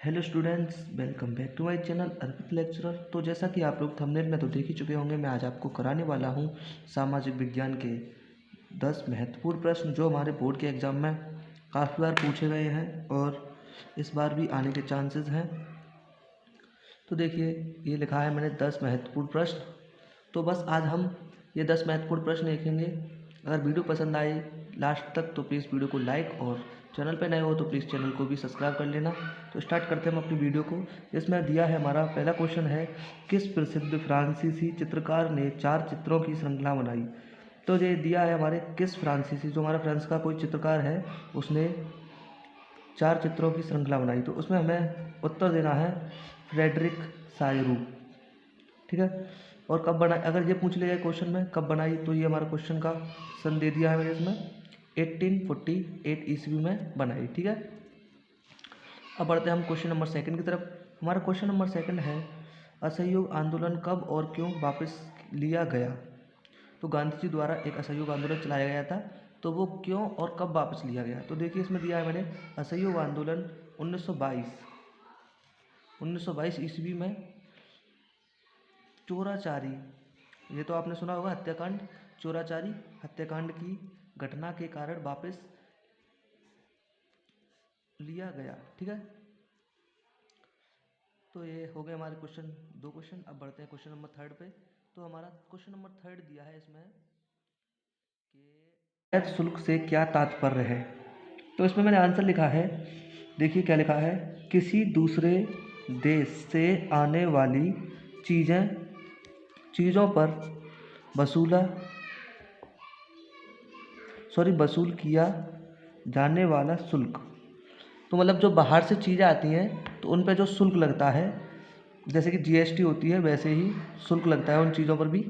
Hello students, welcome back to my channel Arpit lecturer. तो जैसा कि आप लोग थंबनेल में तो देख ही चुके होंगे, मैं आज आपको कराने वाला हूं सामाजिक विज्ञान के 10 महत्वपूर्ण प्रश्न जो हमारे बोर्ड के एग्ज़ाम में काफ़ी बार पूछे गए हैं और इस बार भी आने के चांसेस हैं। तो देखिए, ये लिखा है मैंने 10 महत्वपूर्ण प्रश्न। तो बस आज हम ये 10 महत्वपूर्ण प्रश्न देखेंगे। अगर वीडियो पसंद आए लास्ट तक तो प्लीज़ वीडियो को लाइक और चैनल पर नए हो तो प्लीज़ चैनल को भी सब्सक्राइब कर लेना। तो स्टार्ट करते हैं हम अपनी वीडियो को। इसमें दिया है हमारा पहला क्वेश्चन है, किस प्रसिद्ध फ्रांसीसी चित्रकार ने 4 चित्रों की श्रृंखला बनाई। तो ये दिया है हमारे किस फ्रांसीसी, जो हमारा फ्रांस का कोई चित्रकार है, उसने 4 चित्रों की श्रृंखला बनाई। तो उसमें हमें उत्तर देना है फ्रेडरिक सायरू। ठीक है। और कब बनाई, अगर ये पूछ लिया जाए क्वेश्चन में कब बनाई, तो ये हमारा क्वेश्चन का सन दे दिया है मैंने इसमें 1848 ईस्वी में बनाई। ठीक है। अब बढ़ते हैं हम क्वेश्चन नंबर सेकंड की तरफ। हमारा क्वेश्चन नंबर सेकंड है, असहयोग आंदोलन कब और क्यों वापस लिया गया। तो गांधी जी द्वारा एक असहयोग आंदोलन चलाया गया था, तो वो क्यों और कब वापस लिया गया। तो देखिए, इसमें दिया है मैंने असहयोग आंदोलन 1922 ईस्वी में चोराचारी, ये तो आपने सुना होगा, हत्याकांड, चोराचारी हत्याकांड की घटना के कारण वापस लिया गया। ठीक है। तो ये हो गए हमारे क्वेश्चन, 2 क्वेश्चन। अब बढ़ते हैं क्वेश्चन नंबर थर्ड पे। तो हमारा क्वेश्चन नंबर थर्ड दिया है इसमें कि अवैध शुल्क से क्या तात्पर्य है। तो इसमें मैंने आंसर लिखा है, देखिए क्या लिखा है, किसी दूसरे देश से आने वाली चीज़ों पर वसूल किया जाने वाला शुल्क। तो मतलब जो बाहर से चीज़ें आती हैं तो उन पे जो शुल्क लगता है, जैसे कि जीएसटी होती है, वैसे ही शुल्क लगता है उन चीज़ों पर भी।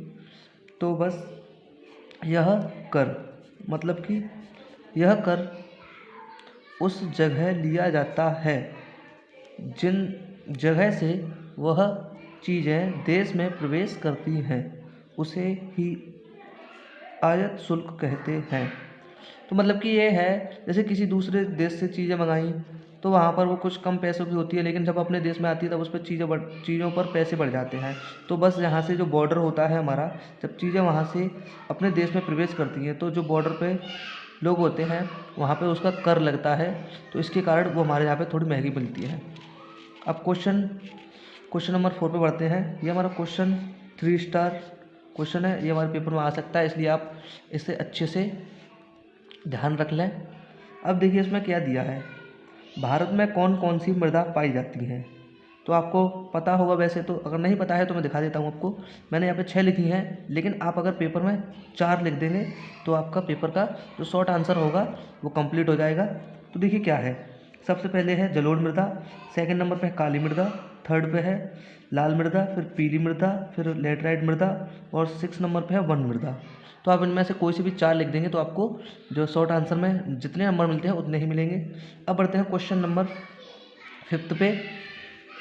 तो बस यह कर, मतलब कि यह कर उस जगह लिया जाता है जिन जगह से वह चीज़ें देश में प्रवेश करती हैं, उसे ही आयात शुल्क कहते हैं। तो मतलब कि ये है, जैसे किसी दूसरे देश से चीज़ें मंगाई तो वहाँ पर वो कुछ कम पैसों की होती है, लेकिन जब अपने देश में आती है तब उस पर चीज़ों पर पैसे बढ़ जाते हैं। तो बस यहाँ से जो बॉर्डर होता है हमारा, जब चीज़ें वहाँ से अपने देश में प्रवेश करती हैं तो जो बॉर्डर पे लोग होते हैं वहाँ पे उसका कर लगता है, तो इसके कारण वो हमारे यहाँ पे थोड़ी महंगी मिलती है। अब क्वेश्चन नंबर 4 पे बढ़ते हैं। ये हमारा क्वेश्चन 3 स्टार क्वेश्चन है, ये हमारे पेपर में आ सकता है, इसलिए आप इसे अच्छे से ध्यान रख लें। अब देखिए इसमें क्या दिया है, भारत में कौन कौन सी मृदा पाई जाती हैं। तो आपको पता होगा वैसे तो, अगर नहीं पता है तो मैं दिखा देता हूँ आपको। मैंने यहाँ पे 6 लिखी हैं, लेकिन आप अगर पेपर में 4 लिख देंगे तो आपका पेपर का जो शॉर्ट आंसर होगा वो कंप्लीट हो जाएगा। तो देखिए क्या है, सबसे पहले है जलोढ़ मृदा, सेकंड नंबर पे है काली मृदा, थर्ड पे है लाल मृदा, फिर पीली मृदा, फिर लेटराइट मृदा, और 6 नंबर पे है वन मृदा। तो आप इनमें से कोई से भी 4 लिख देंगे तो आपको जो शॉर्ट आंसर में जितने नंबर मिलते हैं उतने ही मिलेंगे। अब बढ़ते हैं क्वेश्चन नंबर 5 पे,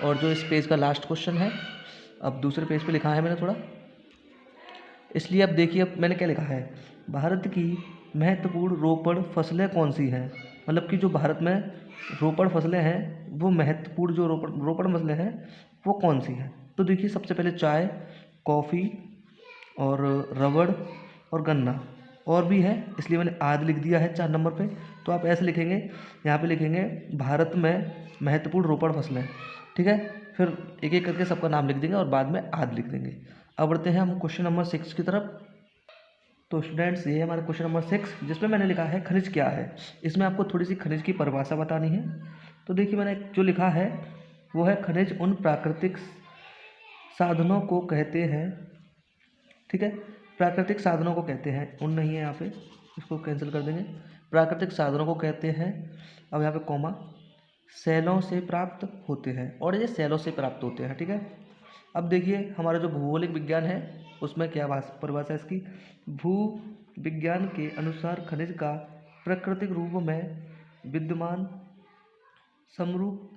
और जो इस पेज का लास्ट क्वेश्चन है। अब दूसरे पेज पे लिखा है मैंने थोड़ा, इसलिए अब देखिए अब मैंने क्या लिखा है, भारत की महत्वपूर्ण रोपड़ फसलें कौन सी हैं। मतलब कि जो भारत में रोपड़ फसलें हैं, वो महत्वपूर्ण जो रोपड़ फसलें हैं वो कौन सी हैं। तो देखिए, सबसे पहले चाय, कॉफ़ी और रबड़ और गन्ना, और भी है, इसलिए मैंने आदि लिख दिया है 4 नंबर पे। तो आप ऐसे लिखेंगे, यहाँ पे लिखेंगे भारत में महत्वपूर्ण रोपड़ फसलें। ठीक है। फिर एक एक करके सबका नाम लिख देंगे और बाद में आदि लिख देंगे। अब बढ़ते हैं हम क्वेश्चन नंबर 6 की तरफ। तो स्टूडेंट्स, ये है हमारा क्वेश्चन नंबर 6, जिसमें मैंने लिखा है खनिज क्या है। इसमें आपको थोड़ी सी खनिज की परिभाषा बतानी है। तो देखिए, मैंने जो लिखा है वो है, खनिज उन प्राकृतिक साधनों को कहते हैं। ठीक है। प्राकृतिक साधनों को कहते हैं, उन नहीं है यहाँ पे, इसको कैंसिल कर देंगे। प्राकृतिक साधनों को कहते हैं, अब यहाँ पे कॉमा, सेलों से प्राप्त होते हैं, और ये सेलों से प्राप्त होते हैं। ठीक है। अब देखिए, हमारा जो भौगोलिक विज्ञान है उसमें क्या परिभाषा है इसकी, भू विज्ञान के अनुसार खनिज का प्राकृतिक रूप में विद्यमान समरूप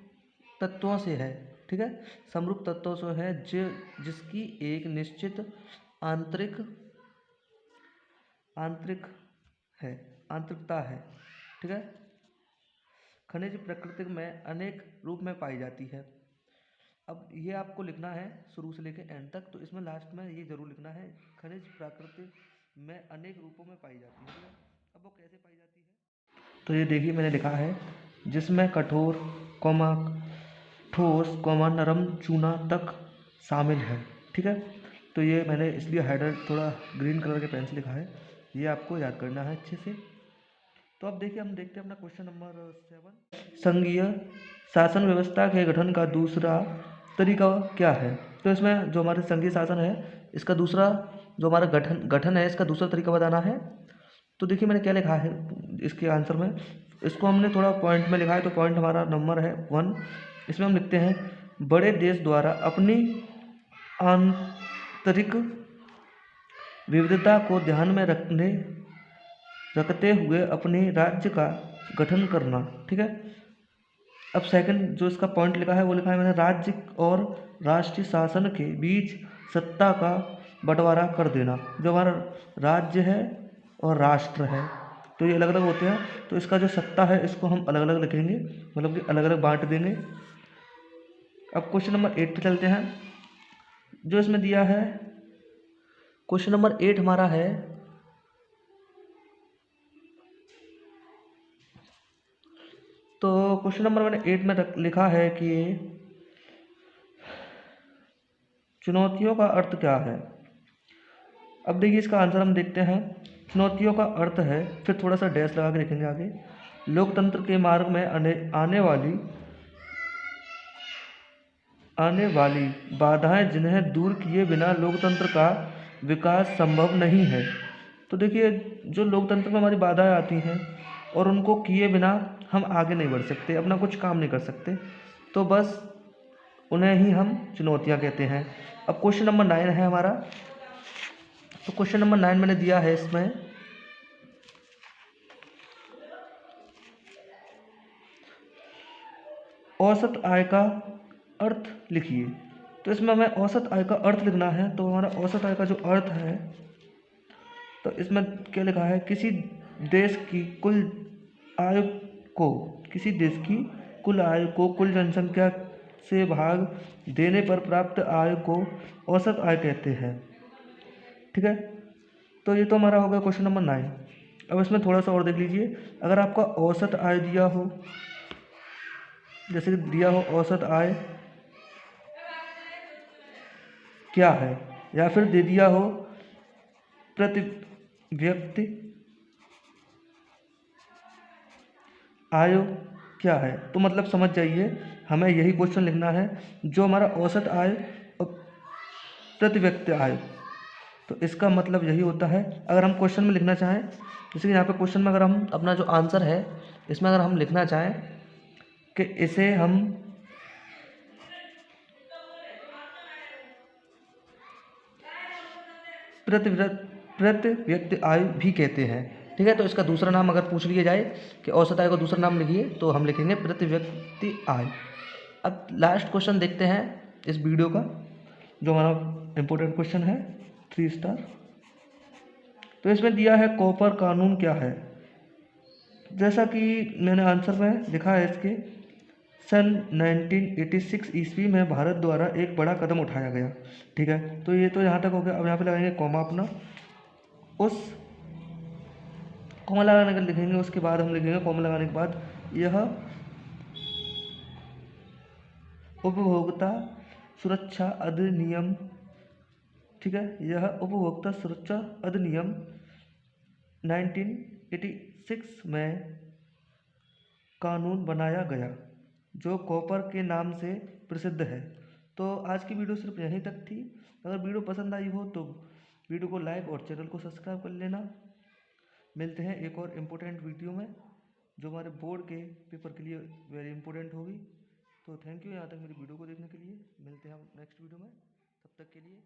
तत्वों से है। ठीक है। समरूप तत्वों से है जिसकी एक निश्चित आंतरिक आंतरिक है आंतरिकता है। ठीक है। खनिज प्रकृति में अनेक रूप में पाई जाती है। अब ये आपको लिखना है शुरू से लेकर एंड तक, तो इसमें लास्ट में ये जरूर लिखना है खनिज प्रकृति में अनेक रूपों में पाई जाती है। ठीक है, अब वो कैसे पाई जाती है, तो ये देखिए मैंने लिखा है जिसमें कठोर कौमा ठोस कौमा नरम चूना तक शामिल है। ठीक है, तो ये मैंने इसलिए हाइडर थोड़ा ग्रीन कलर के पेन से लिखा है, ये आपको याद करना है अच्छे से। तो अब देखिए हम देखते हैं अपना क्वेश्चन नंबर 7, संघीय शासन व्यवस्था के गठन का दूसरा तरीका क्या है। तो इसमें जो हमारे संघीय शासन है इसका दूसरा जो हमारा गठन है इसका दूसरा तरीका बताना है। तो देखिए मैंने क्या लिखा है इसके आंसर में, इसको हमने थोड़ा पॉइंट में लिखा है, तो पॉइंट हमारा नंबर है 1। इसमें हम लिखते हैं बड़े देश द्वारा अपनी आंतरिक विविधता को ध्यान में रखते हुए अपने राज्य का गठन करना। ठीक है, अब सेकंड जो इसका पॉइंट लिखा है वो लिखा है मैंने राज्य और राष्ट्रीय शासन के बीच सत्ता का बंटवारा कर देना। जो हमारा राज्य है और राष्ट्र है तो ये अलग अलग होते हैं, तो इसका जो सत्ता है इसको हम अलग अलग लिखेंगे, मतलब कि अलग अलग बांट देंगे। अब क्वेश्चन नंबर 8 पे चलते हैं। जो इसमें दिया है क्वेश्चन नंबर 8 हमारा है तो क्वेश्चन नंबर मैंने 8 में लिखा है कि चुनौतियों का अर्थ क्या है। अब देखिए इसका आंसर हम देखते हैं। चुनौतियों का अर्थ है, फिर थोड़ा सा डैश लगा के लिखेंगे आगे, लोकतंत्र के मार्ग में आने वाली बाधाएं जिन्हें दूर किए बिना लोकतंत्र का विकास संभव नहीं है। तो देखिए जो लोकतंत्र में हमारी बाधाएं आती हैं और उनको किए बिना हम आगे नहीं बढ़ सकते, अपना कुछ काम नहीं कर सकते, तो बस उन्हें ही हम चुनौतियां कहते हैं। अब क्वेश्चन नंबर 9 है हमारा, तो क्वेश्चन नंबर 9 मैंने दिया है इसमें औसत आय का अर्थ लिखिए। तो इसमें हमें औसत आय का अर्थ लिखना है, तो हमारा औसत आय का जो अर्थ है तो इसमें क्या लिखा है, किसी देश की कुल आय को कुल जनसंख्या से भाग देने पर प्राप्त आय को औसत आय कहते हैं। ठीक है, तो ये तो हमारा हो गया क्वेश्चन नंबर 9। अब इसमें थोड़ा सा और देख लीजिए, अगर आपका औसत आय दिया हो, जैसे दिया हो औसत आय क्या है, या फिर दे दिया हो प्रति व्यक्ति आय क्या है, तो मतलब समझ जाइए हमें यही क्वेश्चन लिखना है जो हमारा औसत आय और प्रति व्यक्ति आय, तो इसका मतलब यही होता है। अगर हम क्वेश्चन में लिखना चाहें, जैसे कि यहाँ पे क्वेश्चन में अगर हम अपना जो आंसर है इसमें अगर हम लिखना चाहें कि इसे हम प्रति व्यक्ति आय भी कहते हैं। ठीक है, तो इसका दूसरा नाम अगर पूछ लिया जाए कि औसत आय का दूसरा नाम लिखिए, तो हम लिखेंगे प्रति व्यक्ति आय। अब लास्ट क्वेश्चन देखते हैं इस वीडियो का, जो हमारा इम्पोर्टेंट क्वेश्चन है 3 स्टार। तो इसमें दिया है कॉपर कानून क्या है। जैसा कि मैंने आंसर में लिखा है इसके, सन 1986 ईस्वी में भारत द्वारा एक बड़ा कदम उठाया गया। ठीक है, तो ये तो यहाँ तक हो गया। अब यहाँ पे लगाएंगे कॉमा अपना, उस कॉमा लगाने के लिखेंगे, उसके बाद हम लिखेंगे कॉमा लगाने के बाद यह उपभोक्ता सुरक्षा अधिनियम। ठीक है, यह उपभोक्ता सुरक्षा अधिनियम 1986 में कानून बनाया गया जो कॉपर के नाम से प्रसिद्ध है। तो आज की वीडियो सिर्फ यहीं तक थी। अगर वीडियो पसंद आई हो तो वीडियो को लाइक और चैनल को सब्सक्राइब कर लेना। मिलते हैं एक और इम्पोर्टेंट वीडियो में जो हमारे बोर्ड के पेपर के लिए वेरी इंपॉर्टेंट होगी। तो थैंक यू यहाँ तक मेरी वीडियो को देखने के लिए। मिलते हैं हम नेक्स्ट वीडियो में, तब तक के लिए।